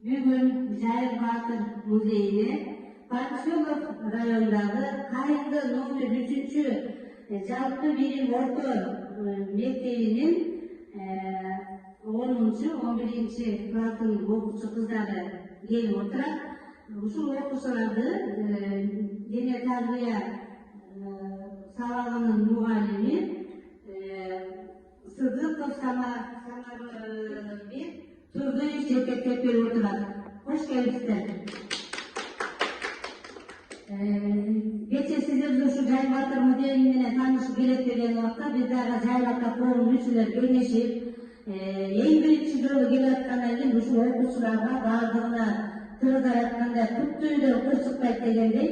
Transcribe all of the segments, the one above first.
Bugün Cahil Batır Müzeyi'ne Parçalık rayonundagı Kayıtlı No. 3. Жалпы Bilim Orta Mektebi'nin 10-11 klasın okuçu kızları gelip oturup ушул окуучуларды дене тарбия сабагынын мугалими Сыдыков Самарбек Турдуевич жетектеп берип отурат. Кош келипсиздер. Кечээ сиздер ушу Жайыл Батыр музейи менен таанышып келет деген убакта биз дагы Жайыл Ата форум мүчөлөр кеңешип эң биринчи жолу келип аткандан кийин ушул окуучуларга баардыгына тыгыздар айткандай күттүүдөр кырсыкпайт дегендей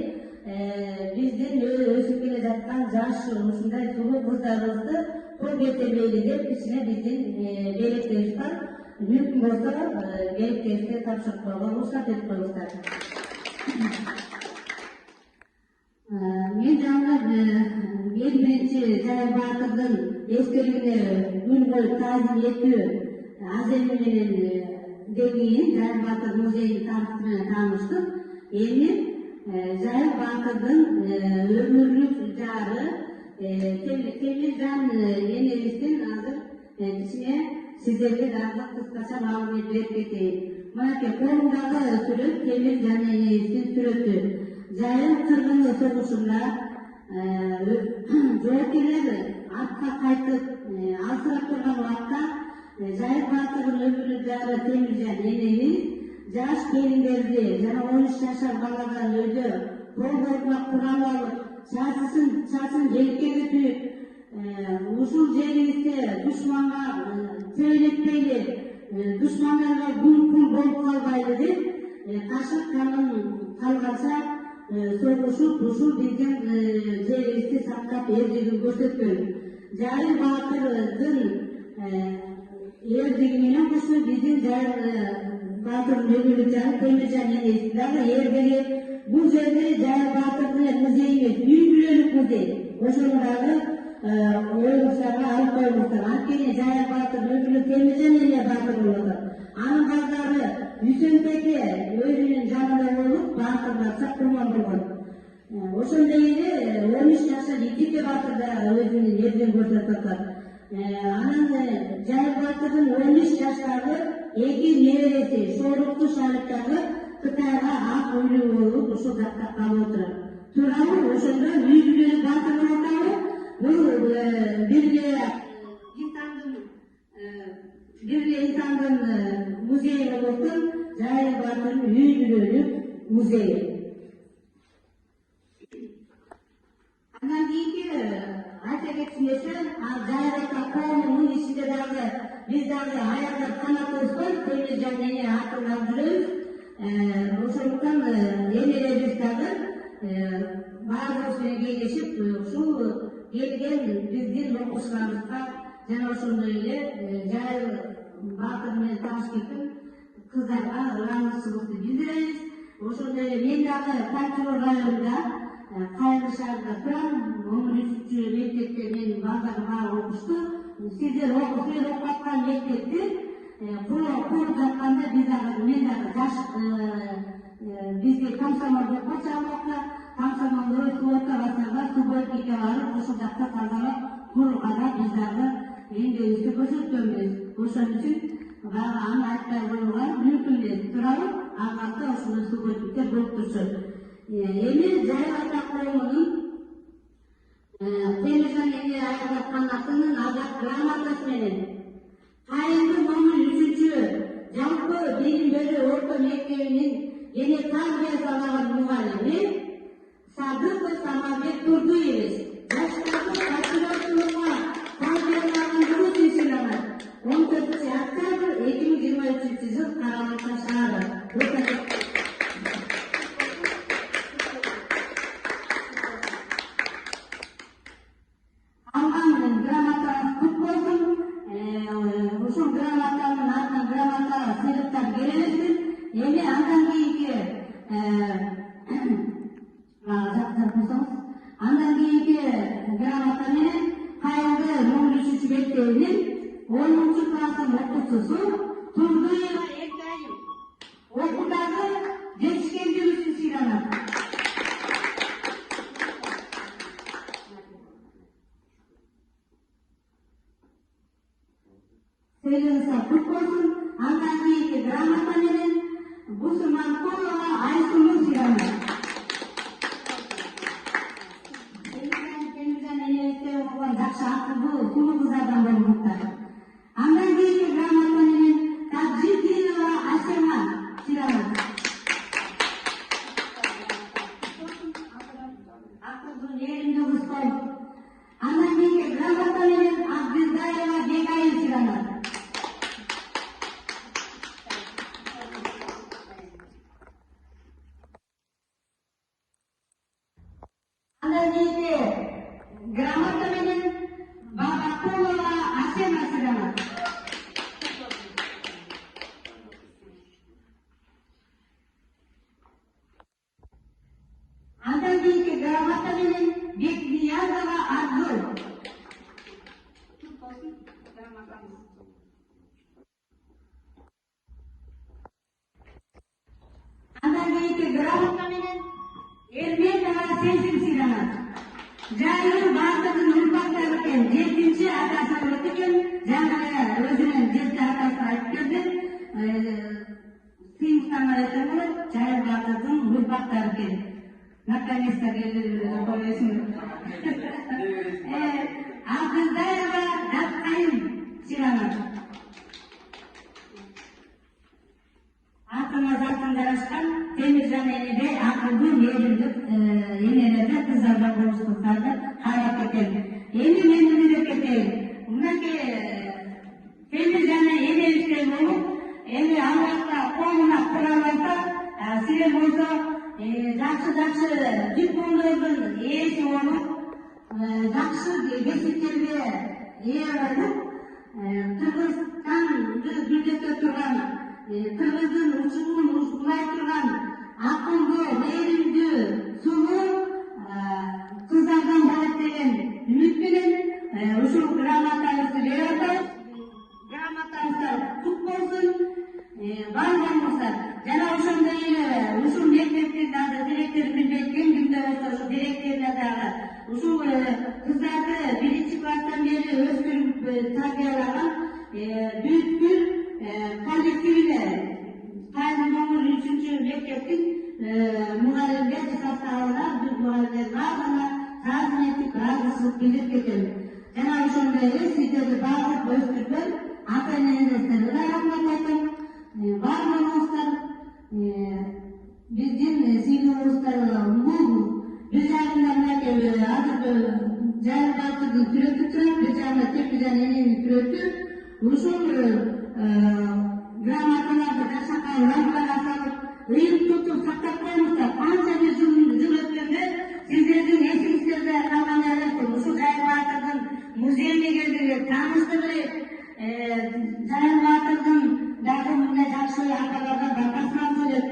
биздин өсүп келе жаткан жаш ушундай сулуу кыздарыбызды кол кетирбейли деп кичине биздин белектерибиз бар. Мүмкүн болсо белектерибизге тапшырып коюуга уруксат этип коюңуздар. Мен жаңы эң биринчи Жайыл Батырдын эскеригине гүл коюп таазим этүү аземи менен деген Жайыл Батыр музейинин тарыхы менен тааныштык. Эми Жайыл Батырдын өмүрлүк жары Темиржан энебиздин азыр кичине сиздерге дагы кыскача маалымат берип кетейин. Мынакей колумдагы сүрөт Темиржан энебиздин сүрөтү. Жайыл кыргыны согушунда жоокерлер артка кайтып алсырап турган убакта Жайыл Батырдын өмүрлүк жары Темиржан энебиз жаш келиндерди жана 13 жашар баладан өйдө колдоруна курал алып чачын желкеге түйүп ушул жерибизде душманга сөйлөтпөйлү душмандарга күн болуп калбайлы деп кашык канын калганча согушуп ушул биздин жерибизди сактап эрдигин көрсөткөн. Жайыл Батырдын эрдиги менен кошо биздин Жайыл Батырдын өмүрлүк жары Темиржан энебиздин дагы эрдиги бул жерде Жайыл Батырдын музейи эмес, үй бүлөлүк музей. Ошону дагы оюңуздарга алып коюңуздар. Анткени Жайыл Батыр өмүрлүк Темиржан эне Батыр болот. Анын балдары Үсөнбеке өзүнүн жанында болуп, батырларча курман болгон. Ошондой эле 13 жашар Итике Батыр да өзүнүн эрдин көрсөтүп атат. Анан Жайыл Батырдын 13 жаштагы эки небереси Шорукту Шарыктагы Кытайга ак үйлүү болуп ушул жакта калып отурат. Туурабы ошондо үй бүлөлүк батыр болуп атабы? Бул бирге инсандын музейи болуптун Жайыл Батырдын үй бүлөлүк музейи. Андан кийинки айта кетчү нерсе Жайыл Ата коомунун ичинде дагы биз дагы аялдар канатыбызбыз, Темиржан эне атынан жүрөбүз. Ошондуктан энелерибиз дагы баардыгыбыз менен кеңешип ушул келген биздин окуучуларыбызга жана ошондой эле Жайыл Батыр менен таанышып кеткен кыздарга ырайымчылыкты билдиребиз. Ошондой эле мен дагы Парчалык районунда Кайры шаарында турам. 13 мектепте менин балдарым баары окушту. Сиздер окуп аткан мектепти куруп жатканда мен дагы жаш бизге комсомол деп чыгып комсомолдо суббота басарда субботникке барып ошол жакта тазалап курууга да биз дагы эмгегибизди көрсөткөнбүз. Ошон үчүн баягы аны айтпай коюуга мүмкүн эмес. Туурабы? Албатта ошондой субботниктер болуп турчу. Эми Жайыл Ата коомунун Темиржан эне айткан атынын азат грамотасы менен Кайынды No. 3 жалпы билим берүү орто мектебинин эне тарбия сабагынын мугалими Садыков Самарбек Турдуевич жаштарды патриоттуулукка тарбиялагандыгы үчүн сыйланат. 14-октябрь 2023 Караманка шаары. Ушул грамотанын атынан грамота сыйлыктар беребиз. Эми андан кийинки грамота менен Кайынды No. 3 мектебинин 10-класстын окуучусу Турдуева Эркайым Okuldagi yetishkenlik uchun siylanadi. Söylüyorsa kut olsun, andan keyifli gramata menен Musulman Kolo'na Aysun'un siylanadi. Temizden enelekte okugan жақсы ақылды, сулуу кыздардан болуп атат. Андан кийинки грамота менен Таджидинова Асема сыйланат. Акылдын элимди кызгон. Андан кийинки грамота менен Абдилдаева Бегайым сыйланат. Андан кийинки грамота менен Бабакулова Асема сыйланат. Андан кийинки грамота менен Бекниязова Аргүл. Андан кийинки грамота менен Эрметова Сезим сыйланат. Жайын бардыгын урпактары экен, 7-чи атасы өтүп экен, жаңа өзүнүн 7 атасы айтып берди. Сыймыктан айтып болот, жайын бардыгын урпактары экен. Наконец-то коесиң. Абдылдаева Дапкайым сыйланат. Атына затын жарашкан Темиржан эниде акылдуу элимдик энелерди кыздардан болуштуктарды карап кетем. Эми мен билип кетейин. Мынакей Темиржан энеликтей болуп, эми албатта колуна куралса, силер болсо жакшы дипломдордун ээси болуп, жакшы кесиптерге ээ болуп, Кыргызстанды гүлдөтө турган, Кыргыздын учугун узгулай турган акылдуу, мээримдүү, сулуу кыздардан болот деген үмүт менен ушул грамотабызды берип атабыз. Грамотабыздар кут болсун, баардыгыңыздар. Жана ошондой эле ушул мектепти дагы директорун билбейт, кимде болсо ушул директоруна дагы ушул кыздарды 1-чи класстан бери өстүрүп тарбиялаган бүткүл коллективине Кайрымоңур 3-чү мектептин мугалимдер составына бүт мугалимдер баардыгына таазим этип, ыраазычылык билдирип кетем. Жана ошондой эле сиздерди баардык өстүргөн ата-энеңиздерге да рахмат айтам. Баардыгыңыздар биздин сыйынуубуздар бул бир жагында мынакей азыр жайын балтырдын сүрөтү турат, бир жагында Темиржан эненин сүрөтү. Ушул грамоталарды жашакан лампага салып, ыйык тутуп сактап коюңуздар. Канча бир жыл өткөндө сиздердин эсиңиздерде калган элек ушул Жайын Баатырдын музейине келдиңер, тааныштырайык. Жайын Баатырдын дагы мындай жакшы акалардан батасын алып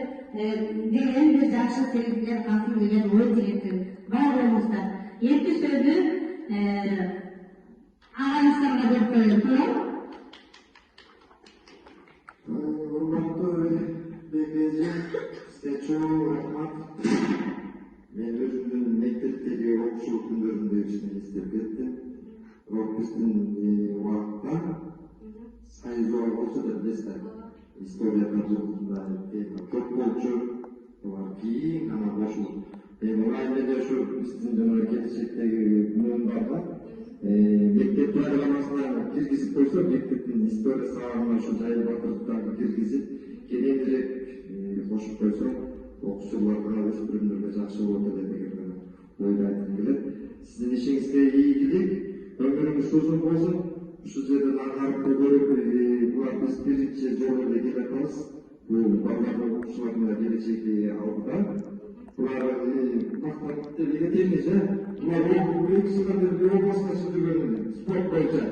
деген бир жакшы сериктер калсын деген ой тилектир. Бар болуңуздар. Эки сөздү агайыңыздарга берип коеюн. Урматтуу бекеже, сизге чоң рахмат. Мен өзүмдүн мектептеги окуушулук күндөрүмдө кичине эстеп кеттим. Бирок биздин убакытта сайзоо болсо да билесиздер, история катышуусунда жок болчу. Булар кийин гана кошулуп. Мен улайм эле ушу биздин жана келечектеги муундарга мектеп жайланмасына киргизип койсо, мектептин история сабагына ушу Жайын Баатырды киргизип, кененирээк кошуп койсо, окуучуларга, өспүрүмдөргө жакшы болот эле деген ойду айткым келет. Сиздин ишиңизге ийгилик, өмүрүңүз узун болсун. Ушул жерден агарып көрүп, булар биз биринчи жолу эле келип атабыз. Бул балдардын окуучулардын келечеги алдыда. Булар мактап делеге деймиз, булар бир жылдан бери областка чыгып спорт боюнча.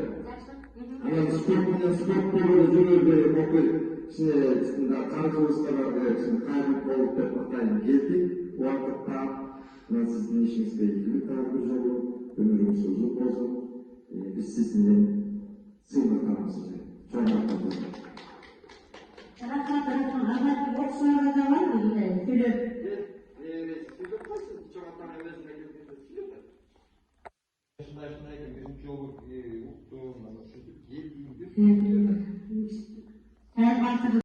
Анан спорт менен спорт болуп жүрүүдө окуй. Кичине каржыбызга кайрылып болуп деп атайын келди. Убакытта сиздин ишиңизге ийгилик таап жолу, өмүрүңүз узун болсун. Биз сизди сыймактабыз. Чоң рахмат. Рахмат, рахмат. шындай экен биринчи жолу уктум, ушинтип 7 күндүк